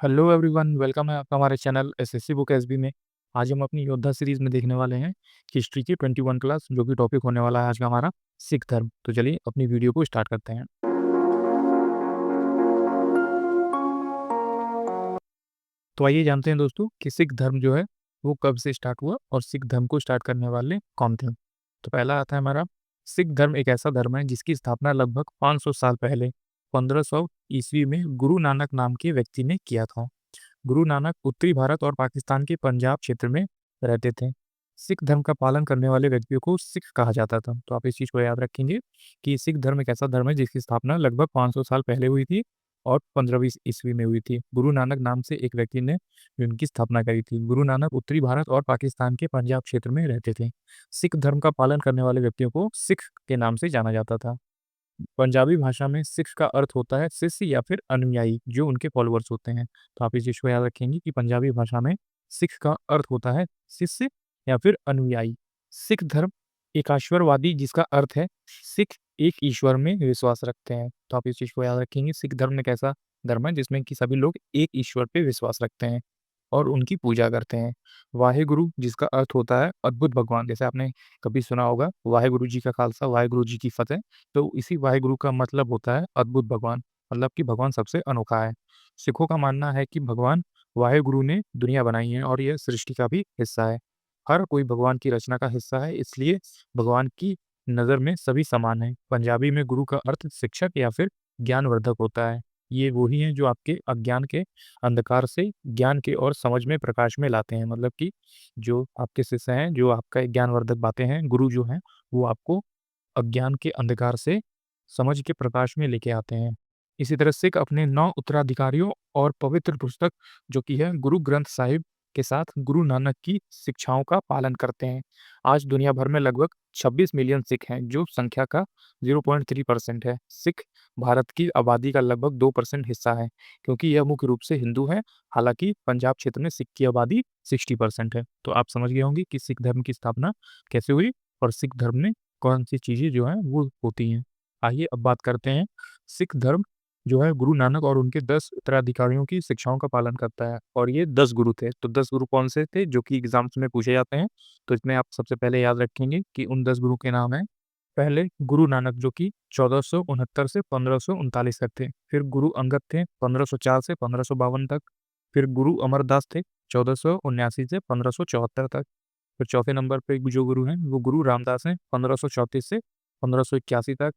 Hello everyone, welcome है आपका हमारे चैनल एसएससी बुक एसबी में। आज हम अपनी योद्धा सीरीज में देखने वाले हैं हिस्ट्री की 21 क्लास, जो कि टॉपिक होने वाला है आज का हमारा सिख धर्म। तो चलिए अपनी वीडियो को स्टार्ट करते हैं। तो आइए जानते हैं दोस्तों कि सिख धर्म जो है वो कब से स्टार्ट हुआ और सिख धर्म को स्टार्ट करने वाले कौन थे। तो पहला आता है हमारा, सिख धर्म एक ऐसा धर्म है जिसकी स्थापना लगभग 500 साल पहले 1500 ईस्वी में गुरु नानक नाम के व्यक्ति ने किया था। गुरु नानक उत्तरी भारत और पाकिस्तान के पंजाब क्षेत्र में रहते थे। सिख धर्म का पालन करने वाले व्यक्तियों को सिख कहा जाता था। तो आप इस चीज को याद रखेंगे कि सिख धर्म एक ऐसा धर्म है जिसकी स्थापना लगभग 500 साल पहले हुई थी और 15वीं ईस्वी में हुई थी। गुरु नानक नाम से एक व्यक्ति ने इनकी स्थापना करी थी। गुरु नानक उत्तरी भारत और पाकिस्तान के पंजाब क्षेत्र में रहते थे। सिख धर्म का पालन करने वाले व्यक्तियों को सिख के नाम से जाना जाता था। पंजाबी भाषा में सिख का अर्थ होता है शिष्य या फिर अनुयायी, जो उनके फॉलोअर्स होते हैं। तो आप इस चीज को याद रखेंगे कि पंजाबी भाषा में सिख का अर्थ होता है शिष्य या फिर अनुयायी। सिख धर्म एकाश्वरवादी, जिसका अर्थ है सिख एक ईश्वर में विश्वास रखते हैं। तो आप इस चीज को याद रखेंगे, सिख धर्म एक ऐसा धर्म है जिसमें कि सभी लोग एक ईश्वर पे विश्वास रखते हैं और उनकी पूजा करते हैं। वाहेगुरु, जिसका अर्थ होता है अद्भुत भगवान, जैसे आपने कभी सुना होगा वाहेगुरु जी का खालसा वाहेगुरु जी की फतेह। तो इसी वाहेगुरु का मतलब होता है अद्भुत भगवान, मतलब कि भगवान सबसे अनोखा है। सिखों का मानना है कि भगवान वाहेगुरु ने दुनिया बनाई है और यह सृष्टि का भी हिस्सा है। हर कोई भगवान की रचना का हिस्सा है, इसलिए भगवान की नज़र में सभी समान है। पंजाबी में गुरु का अर्थ शिक्षक या फिर ज्ञानवर्धक होता है। ये वही हैं जो आपके अज्ञान के अंधकार से ज्ञान के और समझ में प्रकाश में लाते हैं। मतलब कि जो आपके शिष्य हैं, जो आपका ज्ञानवर्धक बातें हैं, गुरु जो हैं, वो आपको अज्ञान के अंधकार से समझ के प्रकाश में लेके आते हैं। इसी तरह सिख अपने 9 उत्तराधिकारियों और पवित्र पुस्तक जो कि है गुरु ग्रंथ साहिब के साथ गुरु नानक की शिक्षाओं का पालन करते हैं। आज दुनिया भर में लगभग 26 मिलियन सिख हैं, जो संख्या का 0.3% है। सिख भारत की आबादी का लगभग 2% हिस्सा है, क्योंकि यह मुख्य रूप से हिंदू है। हालांकि पंजाब क्षेत्र में सिख की आबादी 60% है। तो आप समझ गए होंगे कि सिख धर्म की स्थापना कैसे हुई और सिख धर्म में कौन सी चीज़ें जो हैं वो होती हैं। आइए अब बात करते हैं, सिख धर्म जो है गुरु नानक और उनके 10 उत्तराधिकारियों की शिक्षाओं का पालन करता है और ये 10 गुरु थे। तो 10 गुरु कौन से थे जो कि एग्जाम्स में पूछे जाते हैं। तो इसमें आप सबसे पहले याद रखेंगे कि उन 10 गुरु के नाम हैं। पहले गुरु नानक, जो कि 1469 से 1539 तक थे। फिर गुरु अंगद थे 1504 से 1552 तक। फिर गुरु अमरदास थे 1479 से 1574 तक। फिर चौथे नंबर पे जो गुरु हैं वो गुरु रामदास हैं 1534 से 1581 तक।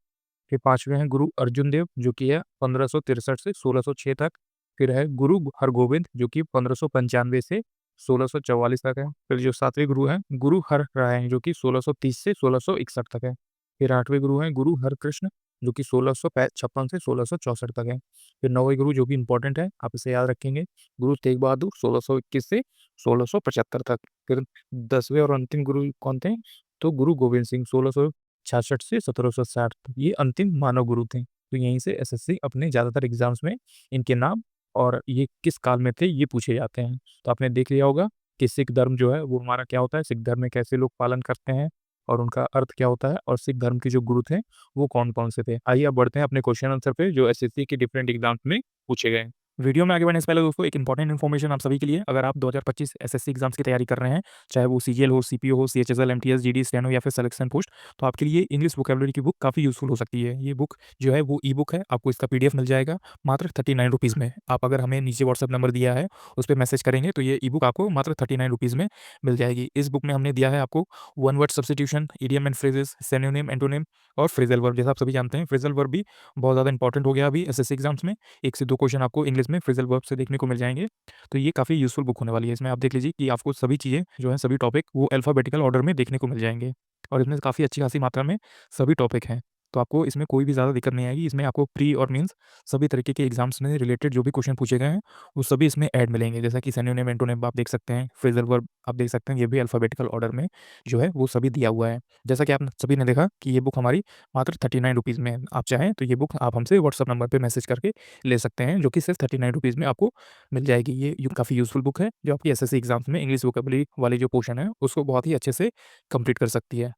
फिर पांचवें हैं गुरु अर्जुन देव, जो कि है 1563 से 1606 तक। फिर है गुरु हरगोविंद, जो कि 1595 से 1644 तक है। फिर जो सातवें गुरु हैं गुरु हर राय हैं, जो कि 1630 से 1661 तक है। फिर आठवें गुरु हैं गुरु हरकृष्ण, जो कि 1656 से 1664 तक है। फिर नौवें गुरु जो कि इंपॉर्टेंट है, आप इसे याद रखेंगे, गुरु तेग बहादुर 1621 से 1675 तक। फिर 10वें और अंतिम गुरु कौन थे, तो गुरु गोविंद सिंह 1666 से 1760 तक। ये अंतिम मानव गुरु थे। तो यहीं से एसएससी अपने ज़्यादातर एग्जाम्स में इनके नाम और ये किस काल में थे ये पूछे जाते हैं। तो आपने देख लिया होगा कि सिख धर्म जो है वो हमारा क्या होता है, सिख धर्म में कैसे लोग पालन करते हैं और उनका अर्थ क्या होता है, और सिख धर्म के जो गुरु थे वो कौन कौन से थे। आइए अब बढ़ते हैं अपने क्वेश्चन आंसर पे जो एसएससी के डिफरेंट एग्जाम्स में पूछे गए। वीडियो में आगे बढ़ने से पहले दोस्तों एक इंपॉर्टेंट इन्फॉर्मेशन आप सभी के लिए, अगर आप 2025 एसएससी एग्जाम्स की तैयारी कर रहे हैं, चाहे वो सीजीएल हो, सीपीओ हो, सीएचएसएल, एमटीएस, जीडी, स्टेनो या फिर सिलेक्शन पोस्ट, तो आपके लिए इंग्लिश वोकेबलरी की बुक काफ़ी यूजफुल हो सकती है। ये बुक जो है वो ई बुक है, आपको इसका पीडीएफ मिल जाएगा मात्र 39 रुपीज़ में। आप अगर हमें नीचे व्हाट्सअप नंबर दिया है उस पर मैसेज करेंगे तो ये ई बुक आपको मात्र 39 रुपीज़ में मिल जाएगी। इस बुक में हमने दिया है आपको one word substitution, idiom and phrases, synonym, antonym और फ्रेजल वर्ब। जैसा आप सभी जानते हैं फ्रेजल वर्ब भी बहुत ज़्यादा इंपॉर्टेंट हो गया अभी एसएससी एग्जाम्स में। 1 से 2 क्वेश्चन आपको इंग्लिश में फ्रेजल वर्ब से देखने को मिल जाएंगे। तो ये काफ़ी यूजफुल बुक होने वाली है। इसमें आप देख लीजिए कि आपको सभी चीज़ें जो है, सभी टॉपिक वो अल्फाबेटिकल ऑर्डर में देखने को मिल जाएंगे और इसमें काफ़ी अच्छी खासी मात्रा में सभी टॉपिक हैं। तो आपको इसमें कोई भी ज़्यादा दिक्कत नहीं आएगी। इसमें आपको प्री और मीन्स सभी तरीके के एग्जाम्स में रिलेटेड जो भी क्वेश्चन पूछे गए हैं वो सभी इसमें ऐड मिलेंगे। जैसा कि सिनोनिम, एंटोनिम आप देख सकते हैं, फ्रेजल वर्ब आप देख सकते हैं, ये भी अल्फाबेटिकल ऑर्डर में जो है वो सभी दिया हुआ है। जैसा कि आप सभी ने देखा कि ये बुक हमारी मात्र 39 रुपीज़ में है। आप चाहें तो ये बुक आप हमसे व्हाट्सअप नंबर पर मैसेज करके ले सकते हैं, जो कि सिर्फ 39 रुपीज़ में आपको मिल जाएगी। ये काफ़ी यूज़फुल बुक है जो आपकी एसएससी एग्जाम्स में इंग्लिश वोकेबलरी वाली जो पोर्शन है उसको बहुत ही अच्छे से कंप्लीट कर सकती है।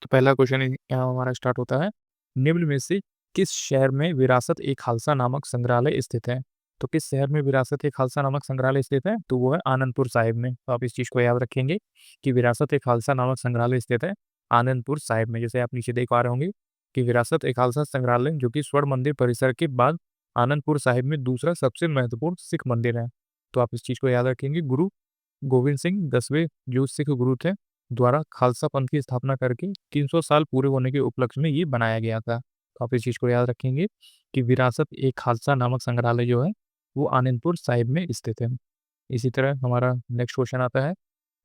तो पहला क्वेश्चन यहाँ हमारा स्टार्ट होता है, निम्न में से किस शहर में विरासत ए खालसा नामक संग्रहालय स्थित है। तो किस शहर में विरासत ए खालसा नामक संग्रहालय स्थित है? तो वो है आनंदपुर साहिब में। तो आप इस चीज़ को याद रखेंगे कि विरासत ए खालसा नामक संग्रहालय स्थित है आनंदपुर साहिब में। जैसे आप नीचे देख पा रहे होंगे कि विरासत ए खालसा संग्रहालय जो कि स्वर्ण मंदिर परिसर के बाद आनंदपुर साहिब में दूसरा सबसे महत्वपूर्ण सिख मंदिर है। तो आप इस चीज़ को याद रखेंगे। गुरु गोविंद सिंह 10वें जो सिख गुरु थे द्वारा खालसा पंथ की स्थापना करके 300 साल पूरे होने के उपलक्ष्य में ये बनाया गया था। तो आप इस चीज़ को याद रखेंगे कि विरासत ए खालसा नामक संग्रहालय जो है वो आनंदपुर साहिब में स्थित है। इसी तरह हमारा नेक्स्ट क्वेश्चन आता है,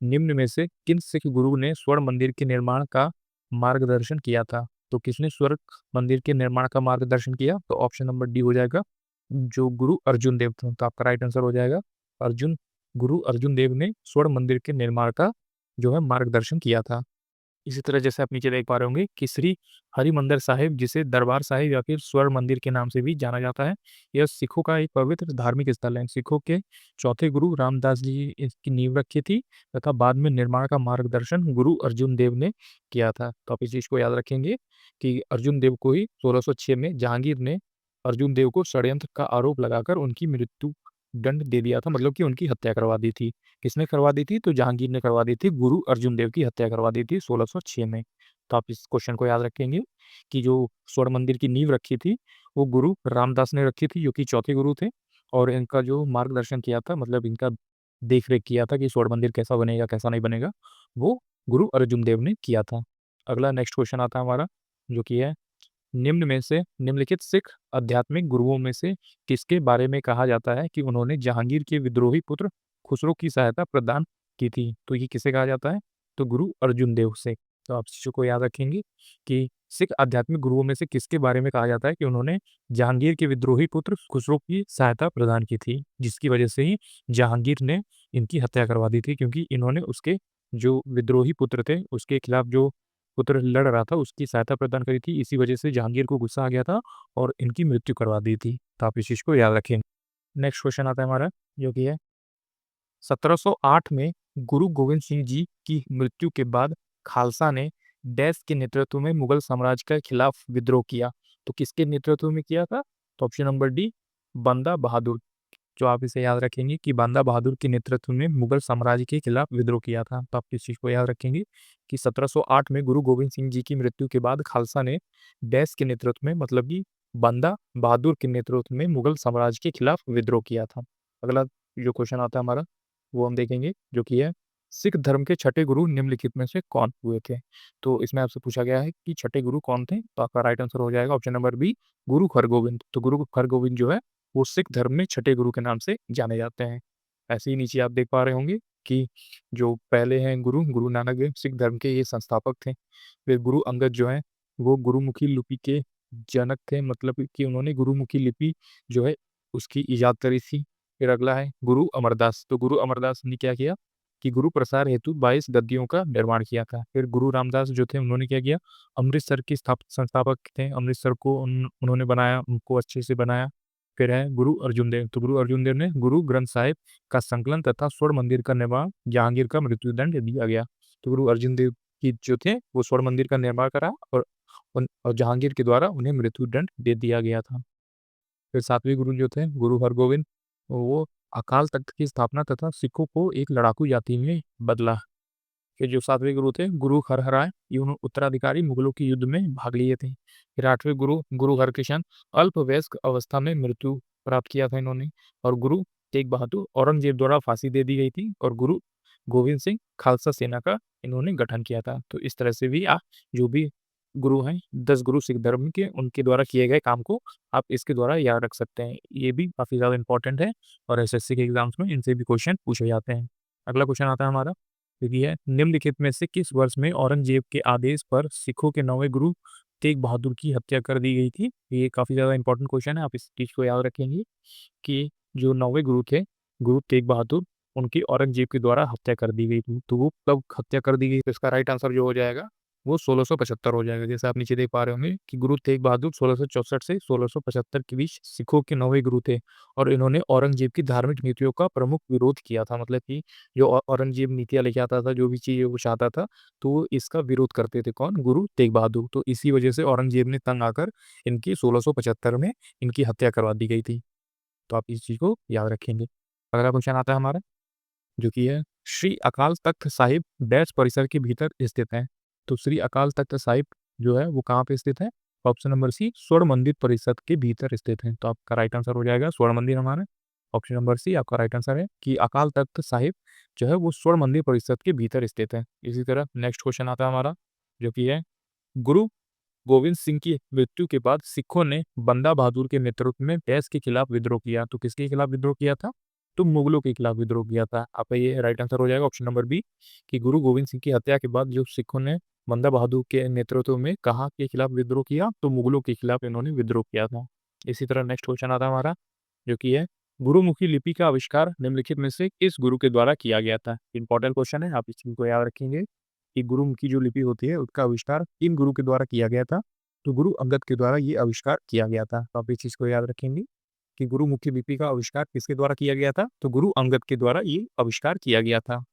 निम्न में से किन सिख गुरु ने स्वर्ण मंदिर के निर्माण का मार्गदर्शन किया था? तो किसने स्वर्ण मंदिर के निर्माण का मार्गदर्शन किया? तो ऑप्शन नंबर डी हो जाएगा जो गुरु अर्जुन देव थे। तो आपका राइट आंसर हो जाएगा अर्जुन। गुरु अर्जुन देव ने स्वर्ण मंदिर के निर्माण का जो है मार्गदर्शन किया था। इसी तरह जैसे आप नीचे देख पा रहे होंगे कि श्री हरिमंदिर साहिब जिसे दरबार साहिब या फिर स्वर्ण मंदिर के नाम से भी जाना जाता है, यह सिखों का एक पवित्र धार्मिक स्थल है। सिखों के चौथे गुरु रामदास जी इसकी नींव रखी थी तथा बाद में निर्माण का मार्गदर्शन गुरु अर्जुन देव ने किया था। तो आप इस चीज को याद रखेंगे कि अर्जुन देव को ही 1606 में जहांगीर ने अर्जुन देव को षड्यंत्र का आरोप लगाकर उनकी मृत्यु दंड दे दिया था, मतलब कि उनकी हत्या करवा दी थी। किसने करवा दी थी? तो जहांगीर ने करवा दी थी, गुरु अर्जुन देव की हत्या करवा दी थी 1606 में। तो आप इस क्वेश्चन को याद रखेंगे कि जो स्वर्ण मंदिर की नींव रखी थी वो गुरु रामदास ने रखी थी, जो कि चौथे गुरु थे। और इनका जो मार्गदर्शन किया था, मतलब इनका देख रेख किया था कि स्वर्ण मंदिर कैसा बनेगा कैसा नहीं बनेगा, वो गुरु अर्जुन देव ने किया था। अगला नेक्स्ट क्वेश्चन आता है हमारा, जो कि है, निम्न में से निम्नलिखित सिख आध्यात्मिक गुरुओं में से किसके बारे में कहा जाता है कि उन्होंने जहांगीर के विद्रोही पुत्र खुसरो की सहायता प्रदान की थी? तो ये किसे कहा जाता है? तो गुरु अर्जुन देव से। तो आप चीजों को याद रखेंगे कि सिख आध्यात्मिक गुरुओं में से किसके बारे में कहा जाता है कि उन्होंने जहांगीर के विद्रोही पुत्र खुसरो की सहायता प्रदान की थी, जिसकी वजह से ही जहांगीर ने इनकी हत्या करवा दी थी, क्योंकि इन्होंने उसके जो विद्रोही पुत्र थे उसके खिलाफ जो पुत्र लड़ रहा था उसकी सहायता प्रदान करी थी। इसी वजह से जहांगीर को गुस्सा आ गया था और इनकी मृत्यु करवा दी थी। तो आप इस चीज को याद रखें। नेक्स्ट क्वेश्चन आता है हमारा, जो कि है, 1708 में गुरु गोविंद सिंह जी की मृत्यु के बाद खालसा ने डैश के नेतृत्व में मुगल साम्राज्य के खिलाफ विद्रोह किया। तो किसके नेतृत्व में किया था? तो ऑप्शन नंबर डी बंदा बहादुर। जो आप इसे याद रखेंगे कि बांदा बहादुर के नेतृत्व में मुगल साम्राज्य के खिलाफ विद्रोह किया था। तो आप इस चीज को याद रखेंगे कि 1708 में गुरु गोविंद सिंह जी की मृत्यु के बाद खालसा ने डैश के नेतृत्व में, मतलब कि बांदा बहादुर के नेतृत्व में मुगल साम्राज्य के खिलाफ विद्रोह किया था। अगला जो क्वेश्चन आता है हमारा वो हम देखेंगे, जो कि है, सिख धर्म के छठे गुरु निम्नलिखित में से कौन हुए थे? तो इसमें आपसे पूछा गया है कि छठे गुरु कौन थे। तो आपका राइट आंसर हो जाएगा ऑप्शन नंबर बी गुरु हरगोविंद। तो गुरु हरगोविंद जो है वो सिख धर्म में छठे गुरु के नाम से जाने जाते हैं। ऐसे ही नीचे आप देख पा रहे होंगे कि जो पहले हैं गुरु गुरु नानक देव सिख धर्म के ये संस्थापक थे। फिर गुरु अंगद जो है वो गुरुमुखी लिपि के जनक थे, मतलब कि उन्होंने गुरुमुखी लिपि जो है उसकी इजाद करी थी। फिर अगला है गुरु अमरदास। तो गुरु अमरदास ने क्या किया कि गुरु प्रसार हेतु 22 गद्दियों का निर्माण किया था। फिर गुरु रामदास जो थे उन्होंने क्या किया, अमृतसर के संस्थापक थे, अमृतसर को उन्होंने बनाया, उनको अच्छे से बनाया। फिर है गुरु अर्जुन देव। तो गुरु अर्जुन देव ने गुरु ग्रंथ साहिब का संकलन तथा स्वर्ण मंदिर का निर्माण जहांगीर का मृत्युदंड दिया गया। तो गुरु अर्जुन देव की जो थे वो स्वर्ण मंदिर का निर्माण करा और जहांगीर के द्वारा उन्हें मृत्युदंड दे दिया गया था। फिर सातवें गुरु जो थे गुरु हरगोविंद, वो अकाल तख्त की स्थापना तथा सिखों को एक लड़ाकू जाति में बदला। फिर जो सातवें गुरु थे गुरु हरहराय, ये उत्तराधिकारी मुगलों के युद्ध में भाग लिए थे। फिर आठवें गुरु गुरु हरकृष्ण, अल्पवयस्क अवस्था में मृत्यु प्राप्त किया था इन्होंने। और गुरु तेग बहादुर, औरंगजेब द्वारा फांसी दे दी गई थी। और गुरु गोविंद सिंह, खालसा सेना का इन्होंने गठन किया था। तो इस तरह से भी आप जो भी गुरु हैं 10 गुरु सिख धर्म के, उनके द्वारा किए गए काम को आप इसके द्वारा याद रख सकते हैं। ये भी काफी ज्यादा इंपॉर्टेंट है और एसएससी के एग्जाम्स में इनसे भी क्वेश्चन पूछे जाते हैं। अगला क्वेश्चन आता है हमारा, ये है, निम्नलिखित में से किस वर्ष में औरंगजेब के आदेश पर सिखों के 9वें गुरु तेग बहादुर की हत्या कर दी गई थी? ये काफी ज्यादा इंपॉर्टेंट क्वेश्चन है, आप इस चीज को याद रखेंगे कि जो 9वें गुरु थे गुरु तेग बहादुर, उनकी औरंगजेब के द्वारा हत्या कर दी गई थी। तो वो कब हत्या कर दी गई? तो इसका राइट आंसर जो हो जाएगा वो 1675 हो जाएगा। जैसे आप नीचे देख पा रहे होंगे कि गुरु तेग बहादुर 1664 से 1675 के बीच सिखों के 9वें गुरु थे और इन्होंने औरंगजेब की धार्मिक नीतियों का प्रमुख विरोध किया था। मतलब कि जो औरंगजेब नीतियां लेके आता था, जो भी चीज वो चाहता था, तो वो इसका विरोध करते थे। कौन? गुरु तेग बहादुर। तो इसी वजह से औरंगजेब ने तंग आकर इनकी 1675 में इनकी हत्या करवा दी गई थी। तो आप इस चीज़ को याद रखेंगे। अगला क्वेश्चन आता है हमारा, जो कि है श्री अकाल तख्त साहिब डैश परिसर के भीतर स्थित है। तो श्री अकाल तख्त साहिब जो है वो कहाँ पे स्थित है? ऑप्शन नंबर सी, स्वर्ण मंदिर परिषद के भीतर स्थित है। तो आपका राइट आंसर हो जाएगा स्वर्ण मंदिर हमारा। ऑप्शन नंबर सी आपका राइट आंसर है कि अकाल तख्त साहिब जो है वो स्वर्ण मंदिर परिषद के भीतर स्थित है। इसी तरह नेक्स्ट क्वेश्चन आता है हमारा, जो कि है गुरु गोविंद सिंह की मृत्यु के बाद सिखों ने बंदा बहादुर के नेतृत्व में डैश के खिलाफ विद्रोह किया। तो किसके खिलाफ विद्रोह किया था? तो मुगलों के खिलाफ विद्रोह किया था। आपका ये राइट आंसर हो जाएगा ऑप्शन नंबर बी, कि गुरु गोविंद सिंह की हत्या के बाद जो सिखों ने बंदा बहादुर के नेतृत्व में कहाँ के खिलाफ विद्रोह किया? तो मुगलों के खिलाफ इन्होंने विद्रोह किया था। इसी तरह नेक्स्ट क्वेश्चन आता है हमारा, जो कि है गुरुमुखी लिपि का आविष्कार निम्नलिखित में से किस गुरु के द्वारा किया गया था? इंपॉर्टेंट क्वेश्चन है, आप इस चीज को याद रखेंगे कि गुरुमुखी जो लिपि होती है उसका आविष्कार किन गुरु के द्वारा किया गया था? तो गुरु अंगद के द्वारा ये आविष्कार किया गया था। तो आप इस चीज को याद रखेंगे कि गुरुमुखी लिपि का आविष्कार किसके द्वारा किया गया था? तो गुरु अंगद के द्वारा ये आविष्कार किया गया था।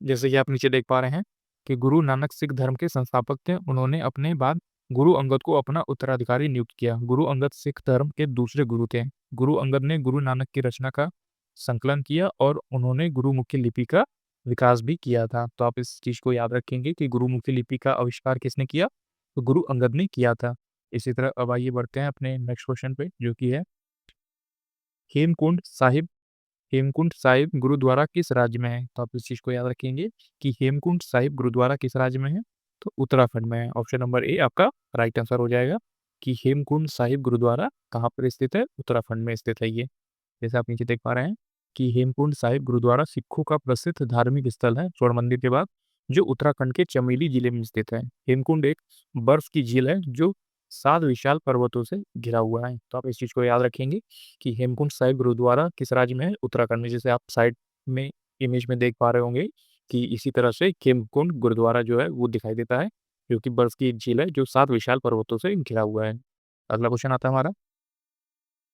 जैसे कि आप नीचे देख पा रहे हैं कि गुरु नानक सिख धर्म के संस्थापक थे। उन्होंने अपने बाद गुरु अंगद को अपना उत्तराधिकारी नियुक्त किया। गुरु अंगद सिख धर्म के दूसरे गुरु थे। गुरु अंगद ने गुरु नानक की रचना का संकलन किया और उन्होंने गुरुमुखी लिपि का विकास भी किया था। तो आप इस चीज को याद रखेंगे कि गुरुमुखी लिपि का आविष्कार किसने किया? तो गुरु अंगद ने किया था। इसी तरह अब आइए बढ़ते हैं अपने नेक्स्ट क्वेश्चन पे, जो कि है हेमकुंड साहिब हेमकुंड साहिब गुरुद्वारा किस राज्य में है? तो आप इस चीज को याद रखेंगे कि हेमकुंड साहिब गुरुद्वारा किस राज्य में है? तो उत्तराखंड में है। ऑप्शन नंबर ए आपका राइट आंसर हो जाएगा कि हेमकुंड साहिब गुरुद्वारा कहाँ पर स्थित है? उत्तराखंड में स्थित है ये। जैसे आप नीचे देख पा रहे हैं कि हेमकुंड साहिब गुरुद्वारा सिखों का प्रसिद्ध धार्मिक स्थल है स्वर्ण मंदिर के बाद, जो उत्तराखंड के चमेली जिले में स्थित है। हेमकुंड एक बर्फ की झील है जो 7 विशाल पर्वतों से घिरा हुआ है। तो आप इस चीज को याद रखेंगे कि हेमकुंड साहिब गुरुद्वारा किस राज्य में है? उत्तराखंड में। जैसे आप साइड में इमेज में देख पा रहे होंगे कि इसी तरह से हेमकुंड गुरुद्वारा जो है वो दिखाई देता है, जो कि बर्फ की झील है जो 7 विशाल पर्वतों से घिरा हुआ है। अगला क्वेश्चन आता है हमारा,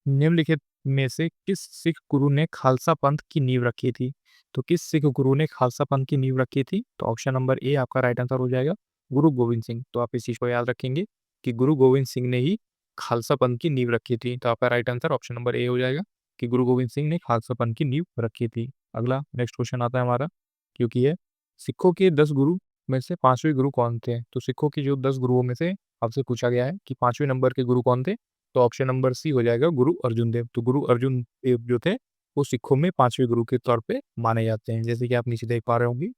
निम्नलिखित में से किस सिख गुरु ने खालसा पंथ की नींव रखी थी? तो किस सिख गुरु ने खालसा पंथ की नींव रखी थी? तो ऑप्शन नंबर ए आपका राइट आंसर हो जाएगा गुरु गोविंद सिंह। तो आप इस चीज को याद रखेंगे कि गुरु गोविंद सिंह ने ही खालसा पंथ की नींव रखी थी। तो आपका right answer option number A हो जाएगा कि गुरु गोविंद सिंह ने खालसा पंथ की नींव रखी थी। अगला नेक्स्ट क्वेश्चन आता है हमारा, क्योंकि है सिखों के 10 गुरु में से 5वें गुरु कौन थे? तो सिखों की जो 10 गुरुओं में से आपसे पूछा गया है कि 5वें नंबर के गुरु कौन थे? तो ऑप्शन नंबर सी हो जाएगा गुरु अर्जुन देव। तो गुरु अर्जुन देव जो थे वो सिखों में 5वें गुरु के तौर पे माने जाते हैं। जैसे कि आप नीचे देख पा रहे होंगे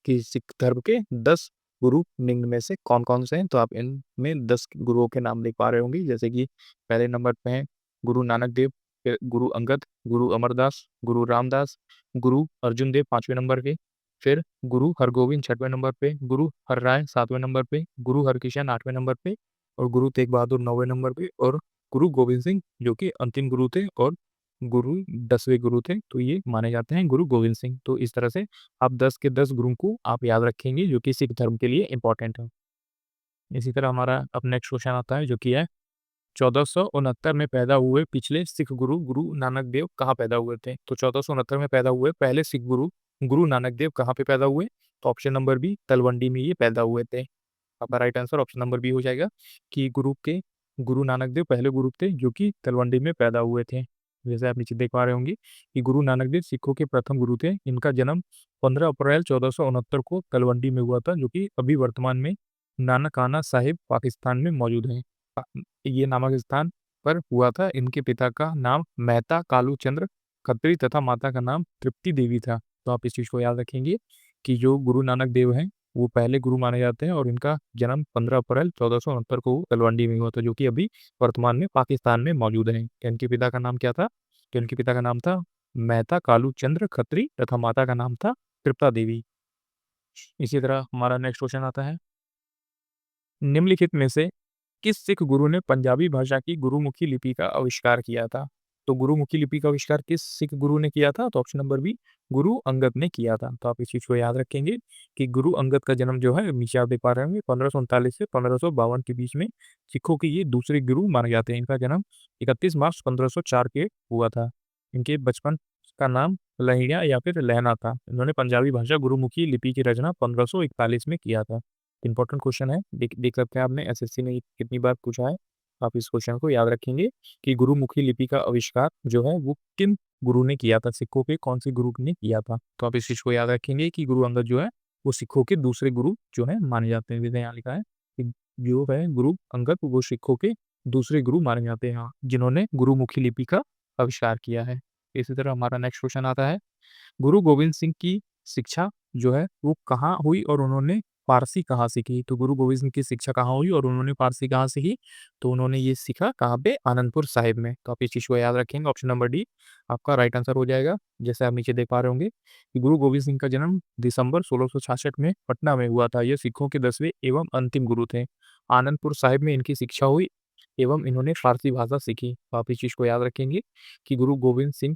कि सिख धर्म के 10 गुरु निम्न में से कौन कौन से हैं। तो आप इनमें 10 गुरुओं के नाम देख पा रहे होंगे, जैसे कि पहले नंबर पे हैं गुरु नानक देव, फिर गुरु अंगद, गुरु अमरदास, गुरु रामदास, गुरु अर्जुन देव 5वें नंबर पे, फिर गुरु हरगोविंद 6वें नंबर पे, गुरु हरराय 7वें नंबर पे, गुरु हरकिशन 8वें नंबर पे, और गुरु तेग बहादुर 9वें नंबर पे, और गुरु गोविंद सिंह जो कि अंतिम गुरु थे और गुरु 10वें गुरु थे। तो ये माने जाते हैं गुरु गोविंद सिंह। तो इस तरह से आप 10 के 10 गुरु को आप याद रखेंगे, जो कि सिख धर्म के लिए इंपॉर्टेंट है। इसी तरह हमारा अब नेक्स्ट क्वेश्चन आता है, जो कि है 1469 में पैदा हुए पिछले सिख गुरु गुरु नानक देव कहाँ पैदा हुए थे? तो 1469 में पैदा हुए पहले सिख गुरु गुरु नानक देव कहाँ पे पैदा हुए? तो ऑप्शन नंबर बी तलवंडी में ये पैदा हुए थे। आपका right answer option number B हो जाएगा कि गुरु नानक देव पहले गुरु थे जो कि तलवंडी में पैदा हुए थे। जैसे आप नीचे देख पा रहे होंगे कि गुरु नानक देव सिखों के प्रथम गुरु थे। इनका जन्म 15 अप्रैल 1469 को तलवंडी में हुआ था, जो कि अभी वर्तमान में नानकाना साहिब पाकिस्तान में मौजूद है। ये नामक स्थान पर हुआ था। इनके पिता का नाम मेहता कालू चंद्र खत्री तथा माता का नाम तृप्ति देवी था। तो आप इस चीज को याद रखेंगे कि जो गुरु नानक देव हैं वो पहले गुरु माने जाते हैं और इनका जन्म 15 अप्रैल 1469 को तलवंडी में हुआ था, जो कि अभी वर्तमान में पाकिस्तान में मौजूद है। इनके पिता का नाम क्या था? तो इनके पिता का नाम था मेहता कालू चंद्र खत्री तथा माता का नाम था तृप्ता देवी। इसी तरह हमारा नेक्स्ट क्वेश्चन आता है, निम्नलिखित में से किस सिख गुरु ने पंजाबी भाषा की गुरुमुखी लिपि का आविष्कार किया था? तो गुरुमुखी लिपि का आविष्कार किस सिख गुरु ने किया था? तो option number B Guru Angad ने किया था। तो आप इस चीज को याद रखेंगे कि गुरु अंगद का जन्म जो है नीचे आप देख पा रहे होंगे 1539 से 1552 के बीच में। सिखों के ये दूसरे गुरु माने जाते हैं। इनका जन्म 31 मार्च 1504 के हुआ था। इनके बचपन का नाम लहिया या फिर लहना था। इन्होंने पंजाबी भाषा गुरुमुखी लिपि की रचना 1541 में किया था। इंपॉर्टेंट क्वेश्चन है, देख देख सकते हैं आपने एसएससी में कितनी बार पूछा है। आप इस क्वेश्चन को याद रखेंगे कि गुरुमुखी लिपि का आविष्कार जो है वो किन गुरु ने किया था, सिखों के कौन से गुरु ने किया था। तो आप इस चीज़ को याद रखेंगे कि गुरु अंगद जो है वो सिखों के दूसरे गुरु जो है माने जाते हैं। जैसे यहाँ लिखा है कि जो है गुरु अंगद वो सिखों के दूसरे गुरु माने जाते हैं, जिन्होंने गुरुमुखी लिपि का आविष्कार किया है। इसी तरह हमारा नेक्स्ट क्वेश्चन आता है, गुरु गोविंद सिंह की शिक्षा जो है वो कहाँ हुई और उन्होंने फ़ारसी कहाँ सीखी? तो गुरु गोविंद सिंह की शिक्षा कहाँ हुई और उन्होंने फ़ारसी कहाँ सीखी? तो उन्होंने ये सीखा कहाँ पे? आनंदपुर साहिब में। तो आप इस चीज़ को याद रखेंगे, ऑप्शन नंबर डी आपका राइट आंसर हो जाएगा। जैसे आप नीचे देख पा रहे होंगे कि गुरु गोविंद सिंह का जन्म दिसंबर 1666 में पटना में हुआ था। ये सिखों के 10वें एवं अंतिम गुरु थे। आनंदपुर साहिब में इनकी शिक्षा हुई एवं इन्होंने फ़ारसी भाषा सीखी। तो आप इस चीज़ को याद रखेंगे कि गुरु गोविंद सिंह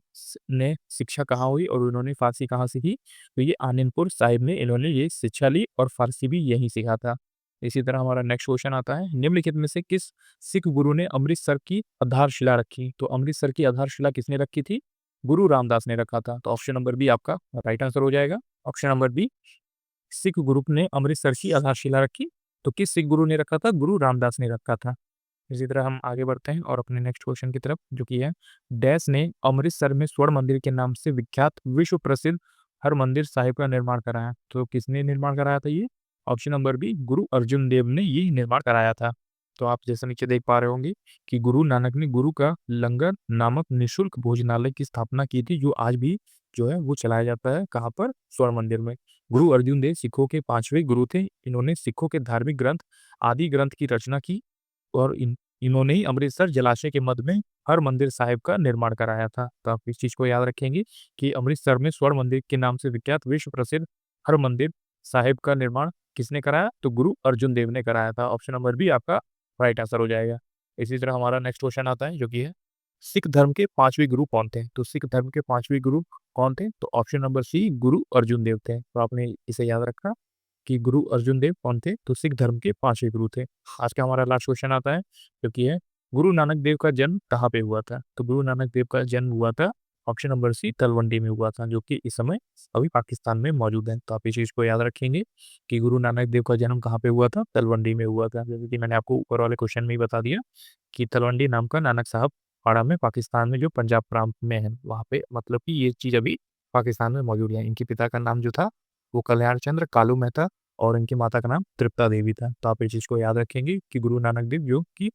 ने शिक्षा कहाँ हुई और उन्होंने फ़ारसी कहाँ सीखी? तो ये आनंदपुर साहिब में इन्होंने ये शिक्षा ली और फ़ारसी भी यहीं सीखा था। इसी तरह हमारा नेक्स्ट क्वेश्चन आता है, निम्नलिखित में से किस सिख गुरु ने अमृतसर की आधारशिला रखी? तो अमृतसर की आधारशिला किसने रखी थी? गुरु रामदास ने रखा था। तो ऑप्शन नंबर बी आपका राइट आंसर हो जाएगा। Option number B, Sikh group ने अमृतसर की आधारशिला रखी। तो किस सिख गुरु ने रखा था? गुरु रामदास ने रखा था। इसी तरह हम आगे बढ़ते हैं और अपने नेक्स्ट क्वेश्चन की तरफ, जो कि है, डैश ने अमृतसर में स्वर्ण मंदिर के नाम से विख्यात विश्व प्रसिद्ध हरमंदिर साहिब का निर्माण कराया। तो किसने निर्माण कराया था ये? ऑप्शन नंबर बी गुरु अर्जुन देव ने ये निर्माण कराया था। तो आप जैसे नीचे देख पा रहे होंगे कि गुरु नानक ने गुरु का लंगर नामक निःशुल्क भोजनालय की स्थापना की थी, जो आज भी जो है वो चलाया जाता है कहाँ पर? स्वर्ण मंदिर में। गुरु अर्जुन देव सिखों के 5वें गुरु थे। इन्होंने सिखों के धार्मिक ग्रंथ आदि ग्रंथ की रचना की और इन्होंने ही अमृतसर जलाशय के मध्य में हरमंदिर साहिब का निर्माण कराया था। तो आप इस चीज़ को याद रखेंगे कि अमृतसर में स्वर्ण मंदिर के नाम से विख्यात विश्व प्रसिद्ध हरमंदिर साहिब का निर्माण किसने कराया? तो गुरु अर्जुन देव ने कराया था। ऑप्शन नंबर बी आपका राइट आंसर हो जाएगा। इसी तरह हमारा नेक्स्ट क्वेश्चन आता है, जो कि है, सिख धर्म के 5वें गुरु कौन थे? तो सिख धर्म के 5वें गुरु कौन थे? तो ऑप्शन नंबर सी गुरु अर्जुन देव थे। तो आपने इसे याद रखा कि गुरु अर्जुन देव कौन थे? तो सिख धर्म के 5वें गुरु थे। आज का हमारा लास्ट क्वेश्चन आता है, जो कि है, गुरु नानक देव का जन्म कहाँ पे हुआ था? तो गुरु नानक देव का जन्म हुआ था ऑप्शन नंबर सी तलवंडी में हुआ था, जो कि इस समय अभी पाकिस्तान में मौजूद है। तो आप इस चीज़ को याद रखेंगे कि गुरु नानक देव का जन्म कहाँ पे हुआ था? तलवंडी में हुआ था। जैसे कि मैंने आपको ऊपर वाले क्वेश्चन में ही बता दिया कि तलवंडी नाम का नानक साहब पाड़ा में पाकिस्तान में जो पंजाब प्रांत में है, वहाँ पे मतलब कि ये चीज़ अभी पाकिस्तान में मौजूद है। इनके पिता का नाम जो था वो कल्याण चंद्र कालू मेहता और इनकी माता का नाम तृप्ता देवी था। तो आप इस चीज़ को याद रखेंगे कि गुरु नानक देव जो कि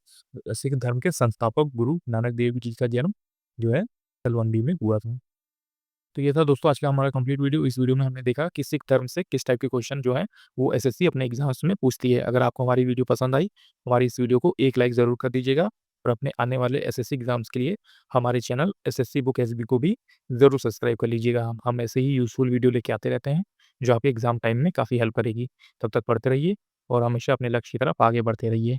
सिख धर्म के संस्थापक गुरु नानक देव जी का जन्म जो है तलवंडी में हुआ था। तो ये था दोस्तों आज का हमारा कंप्लीट वीडियो। इस वीडियो में हमने देखा कि सिख धर्म से किस टाइप के क्वेश्चन जो है वो एसएससी अपने एग्जाम्स में पूछती है। अगर आपको हमारी वीडियो पसंद आई, हमारी इस वीडियो को एक लाइक ज़रूर कर दीजिएगा और अपने आने वाले एसएससी एग्जाम्स के लिए हमारे चैनल एसएससी बुक एसबी को भी ज़रूर सब्सक्राइब कर लीजिएगा। हम ऐसे ही यूज़फुल वीडियो लेके आते रहते हैं, जो आपके एग्जाम टाइम में काफ़ी हेल्प करेगी। तब तक पढ़ते रहिए और हमेशा अपने लक्ष्य की तरफ आगे बढ़ते रहिए।